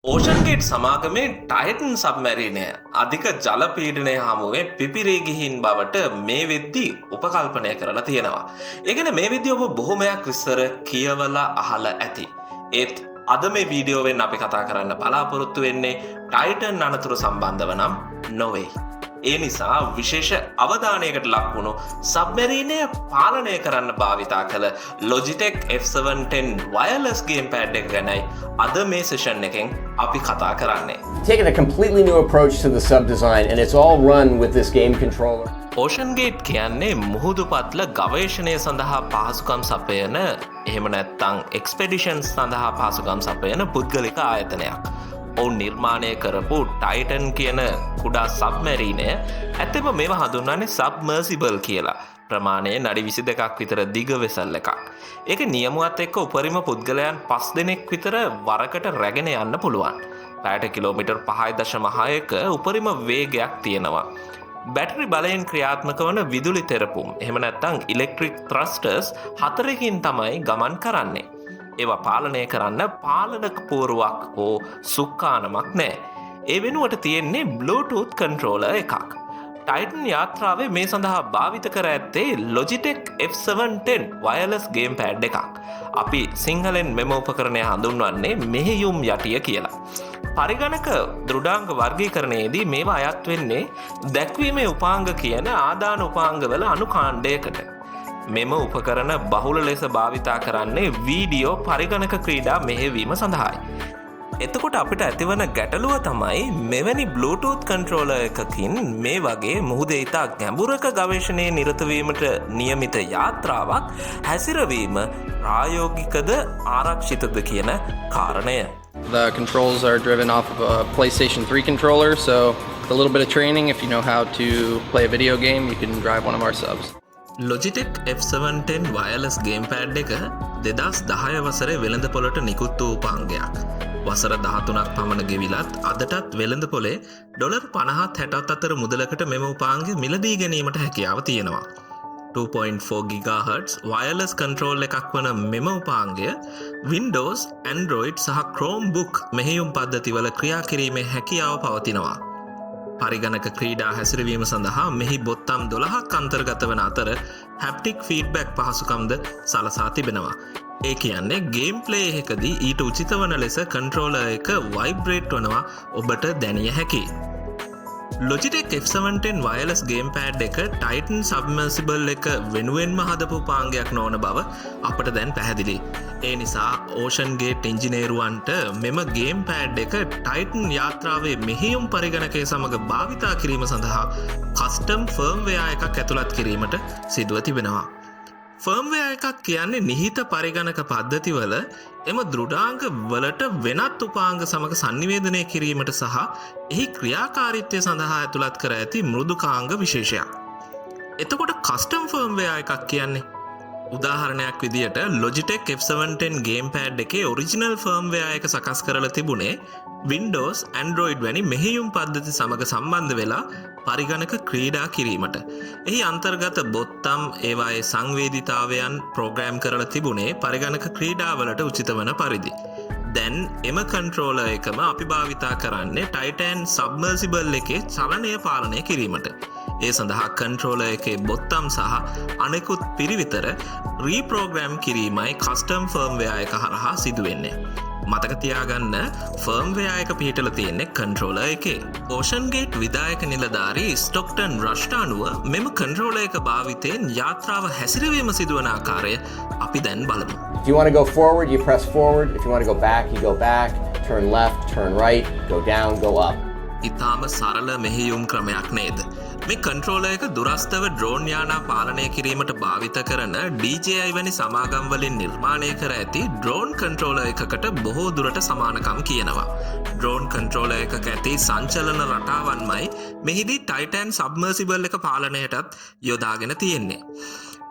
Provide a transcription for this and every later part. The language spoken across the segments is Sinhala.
ඕෂන් ගේට් සමාගමේ ටයිටන් සබ්මැරීනය අධික ජල පීඩනය හමුවේ පිපිරී ගිහින් බවට මේ වෙද්දී උපකල්පනය කරලා තියෙනවා. ඒ කියන්නේ මේ වෙද්දී ඔබ බොහොමයක් විස්තර කියවලා අහලා ඇති. ඒත් අද මේ වීඩියෝවෙන් අපි කතා කරන්න බලාපොරොත්තු වෙන්නේ ටයිටන් අනතුරු සම්බන්ධව නම් නොවේ. ඒ නිසා විශේෂ අවධානයකට ලක් වුණු සබ්මැරීනය පාලනය කරන්න භාවිතා කළ Logitech F710 wireless gamepad එක ගැනයි අද මේ සෙෂන් එකෙන් අපි කතා කරන්නේ. Taking a completely new approach to the sub design, and it's all run with this game controller. Ocean Gate කියන්නේ මුහුදු පත්ල ගවේෂණය සඳහා පහසුකම් සපයන එහෙම නැත්නම් එක්ස්පෙඩිෂන්ස් සඳහා පහසුකම් සපයන පුද්ගලික ආයතනයක්. ඔවුන් නිර්මාණය කරපු ටයිටන් කියන කුඩා සබ්මැරීනය ඇත්තම මේව හඳුන්වන්නේ සබ්මර්සිබල් කියලා. ප්‍රමාණය නඩි 22ක් විතර දිග වෙසල් එකක්. ඒක නියමුවත් එක්ක උපරිම පුද්ගලයන් 5 දෙනෙක් විතර වරකට රැගෙන යන්න පුළුවන්. පැයට කිලෝමීටර් 5.6ක උපරිම වේගයක් තියෙනවා. බැටරි බලයෙන් ක්‍රියාත්මක වන විදුලි තෙරපුම් එහෙම නැත්නම් ඉලෙක්ට්‍රික් ත්‍රස්ටර්ස් 4කින් තමයි ගමන් කරන්නේ. ඒවා පාලනය කරන්න පාලනක පෝරුවක් හෝ සුක්කානමක් නෑ. ඒ වෙනුවට තියෙන්නේ Bluetooth controller එකක්. ටයිටන් යාත්‍රාවේ මේ සඳහා භාවිත කර ඇත්තේ Logitech F710 wireless gamepad එකක්. අපි සිංහලෙන් මෙම උපකරණය හඳුන්වන්නේ මෙහෙයුම් යටිය කියලා. පරිගණක දෘඩාංග වර්ගීකරණයේදී මේවා අයත් වෙන්නේ දැක්වීමේ උපාංග කියන ආදාන උපාංගවල අනුකාණ්ඩයකට. මෙම උපකරණ බහුල ලෙස භාවිතා කරන්නේ වීඩියෝ පරිගණක ක්‍රීඩා මෙහෙවීම සඳහායි. එතකොට අපිට ඇතිවන ගැටලුව තමයි මෙවැනි Bluetooth controller එකකින් මේ වගේ මුහුදේ ඉතා ගැඹුරක ගවේෂණයේ නිරතවීමට නියමිත යාත්‍රාවක් හැසිරවීම ප්‍රායෝගිකද ආරක්ෂිතද කියන කාරණය. The controls are driven off of a PlayStation 3 controller, so with a little bit of training, if you know how to play a video game, you can drive one of our subs. Logitech F710 wireless gamepad එක 2010 වසරේ වෙළඳපොළට නිකුත් වූ උපාංගයක්. වසර 13ක් පමණ ගෙවිලත් අදටත් වෙළඳපොලේ $50-60 අතර මුදලකට මෙම උපාංගය මිලදී ගැනීමට හැකියාව තියෙනවා. 2.4 GHz wireless control එකක් වන මෙම උපාංගය Windows, Android සහ Chromebook මෙහෙයුම් පද්ධතිවල ක්‍රියා කිරීමේ හැකියාව පවතිනවා. පරිගණක ක්‍රීඩා හැසිරවීම සඳහා මෙහි බොත්තම් 12ක් අන්තර්ගත වන අතර හැප්ටික් ෆීඩ්බැක් පහසුකම්ද සලසා තිබෙනවා. ඒ කියන්නේ ගේම් ප්ලේ එකකදී ඊට උචිත වන ලෙස කන්ට්‍රෝලර් එක වයිබ්‍රේට් වනවා ඔබට දැනිය හැකියි. Logitech F710 wireless gamepad එක Titan submersible එක වෙනුවෙන්ම හදපු උපාංගයක් නොවන බව අපට දැන් පැහැදිලි. ඒ නිසා Ocean Gate ඉංජිනේරුවන්ට මෙම gamepad එක Titan යාත්‍රාවේ මෙහෙයුම් පරිගණකය සමග භාවිතා කිරීම සඳහා custom firmware එකක් ඇතුළත් කිරීමට සිදුව තිබෙනවා. ෆර්ම්වෙයා එකක් කියන්නේ නිහිත පරිගණක පද්ධතිවල එම දෘඩාංග වලට වෙනත් උපාංග සමග සංනිවේදනය කිරීමට සහ එහි ක්‍රියාකාරීත්වය සඳහා ඇතුළත් කර ඇති මෘදුකාංග විශේෂයක්. එතකොට කස්ටම් ෆර්ම්වෙයා එකක් කියන්නේ උදාහරණයක් විදියට Logitech F710 gamepad එකේ ඔරිජිනල් ෆර්ම්වෙයා එක සකස් කරලා තිබුණේ Windows, Android වැනි මෙහෙයුම් පද්ධති සමග සම්බන්ධ වෙලා පරිගණක ක්‍රීඩා කිරීමට. එහි අන්තර්ගත බොත්තම් ඒවායේ සංවේදීතාවයන් ප්‍රෝග්‍රෑම් කරලා තිබුණේ පරිගණක ක්‍රීඩාවලට උචිත වන පරිදි. දැන් එම කන්ට්‍රෝලර් එකම අපි භාවිතා කරන්නේ Titan submersible එකේ චලනය පාලනය කිරීමට. ඒ සඳහා කන්ට්‍රෝලර් එකේ බොත්තම් සහ අනෙකුත් පිරිවිතර රීප්‍රෝග්‍රෑම් කිරීමයි කස්ටම් ෆර්ම්වෙයා එක හරහා සිදුවෙන්නේ. මතක තියාගන්න ෆර්ම්වෙයා එක පිහිටලා තියෙන්නේ කන්ට්‍රෝලර් එකේ. Ocean Gate විදායක නිලධාරී ස්ටොක්ටන් රෂ්ට් අනුව මෙම කන්ට්‍රෝලර් එක භාවිතයෙන් යාත්‍රාව හැසිරවීම සිදුවන ආකාරය අපි දැන් බලමු. If you want to go forward, you press forward. If you want to go back, you go back. Turn left, turn right, go down, go up. ඉතාම සරල මෙහෙයුම් ක්‍රමයක් නේද? මේ කන්ට්‍රෝලර් එක දුරස්ථව ඩ්‍රෝන් යානා පාලනය කිරීමට භාවිත කරන DJI වැනි සමාගම් වලින් නිර්මාණය කර ඇති ඩ්‍රෝන් කන්ට්‍රෝලර් එකකට බොහෝ දුරට සමානකම් කියනවා. ඩ්‍රෝන් කන්ට්‍රෝලර් එකක ඇති සංචලන රටාවන්මයි මෙහිදී Titan submersible එක පාලනයටත් යොදාගෙන තියෙන්නේ.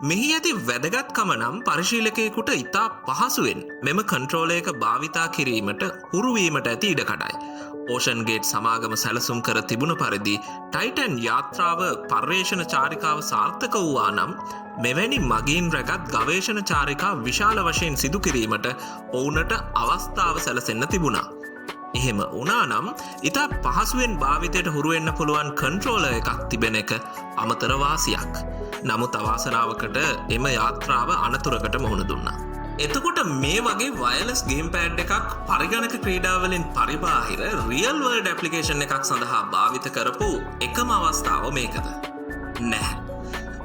මෙහි ඇති වැදගත්කම නම් පරිශීලකයෙකුට ඉතා පහසුවෙන් මෙම කන්ට්‍රෝලර් එක භාවිතා කිරීමට හුරුවීමට ඇති ඉඩකඩයි. Ocean Gate සමාගම සැලසුම් කර තිබුණ පරිදි Titan යාත්‍රාව පර්යේෂණ චාරිකාව සාර්ථක වූවා නම් මෙවැනි මගීන් රැගත් ගවේෂණ චාරිකා විශාල වශයෙන් සිදු කිරීමට ඔවුනට අවස්ථාව සැලසෙන්න තිබුණා. එහෙම වුණා නම් ඉතා පහසුවෙන් භාවිතයට හුරුවෙන්න පුළුවන් කන්ට්‍රෝලර් එකක් තිබෙන එක අමතර වාසියක්. නමුත් අවාසනාවකට එම යාත්‍රාව අනතුරකට මුහුණ දුන්නා. එතකොට මේ වගේ වයර්ලස් ගේම්පෑඩ් එකක් පරිගණක ක්‍රීඩාවලින් පරිබාහිර රියල් වර්ල්ඩ් ඇප්ලිකේෂන් එකක් සඳහා භාවිත කරපු එකම අවස්ථාව මේකද? නැහැ.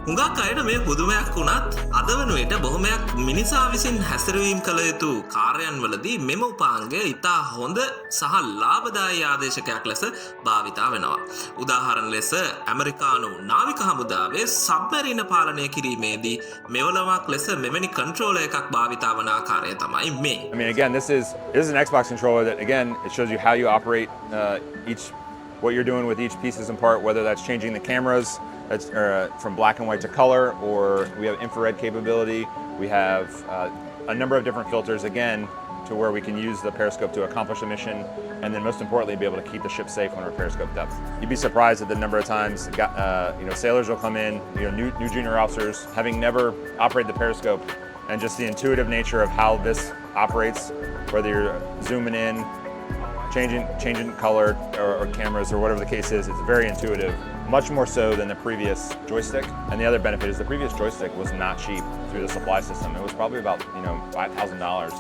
හුඟක් අයට මේ පුදුමයක් වුණත් අද වනුවට බොහොමයක් මිනිසා විසින් හැසිරවීම් කළ යුතු කාර්යන්වලදී මෙම උපාංගය ඉතා හොඳ සහ ලාභදායී ආදේශකයක් ලෙස භාවිතා වෙනවා. උදාහරණ ලෙස ඇමරිකානු නාවික හමුදාවේ සබ්මරීන පාලනය කිරීමේදී මෙවලමක් ලෙස මෙවැනි කන්ට්‍රෝලර් එකක් භාවිතා වන ආකාරය තමයි මේ. I mean, again, this is an Xbox controller that, again, it shows you how you operate what you're doing with each pieces and part, whether that's changing the cameras, that's from black and white to color, or we have infrared capability. We have a number of different filters, again, to where we can use the periscope to accomplish a mission, and then most importantly, be able to keep the ship safe when we're periscope depth. You'd be surprised at the number of times sailors will come in, new junior officers, having never operated the periscope, and just the intuitive nature of how this operates, whether you're zooming in, changing color or cameras or whatever the case is, it's very intuitive. Much more so than the previous joystick. And the other benefit is the previous joystick was not cheap through the supply system. It was probably about $5,000.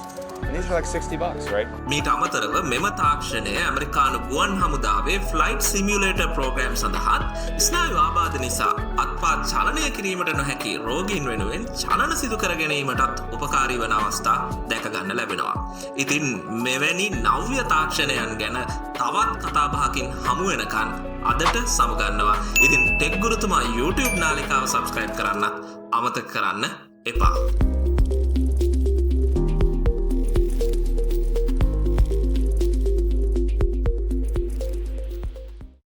And these are like $60, right? මීට අමතරව මෙම තාක්ෂණය ඇමරිකානු ගුවන් හමුදාවේ ෆ්ලයිට් සිමියුලේටර් ප්‍රෝග්‍රෑම් සඳහාත් ස්නායු ආබාධ නිසා අත්පා චලනය කිරීමට නොහැකි රෝගීන් වෙනුවෙන් චලන සිදු කර ගැනීමටත් උපකාරී වන අවස්ථා දැක ගන්න ලැබෙනවා. ඉතින් මෙවැනි නව්‍ය තාක්ෂණයන් ගැන තවත් කතාබහකින් හමු වෙනකන් අදට සමුගන්නවා. ඉතින් ටෙක් ගුරුතුමා YouTube නාලිකාව සබ්ස්ක්‍රයිබ් කරන්නත් අමතක කරන්න එපා.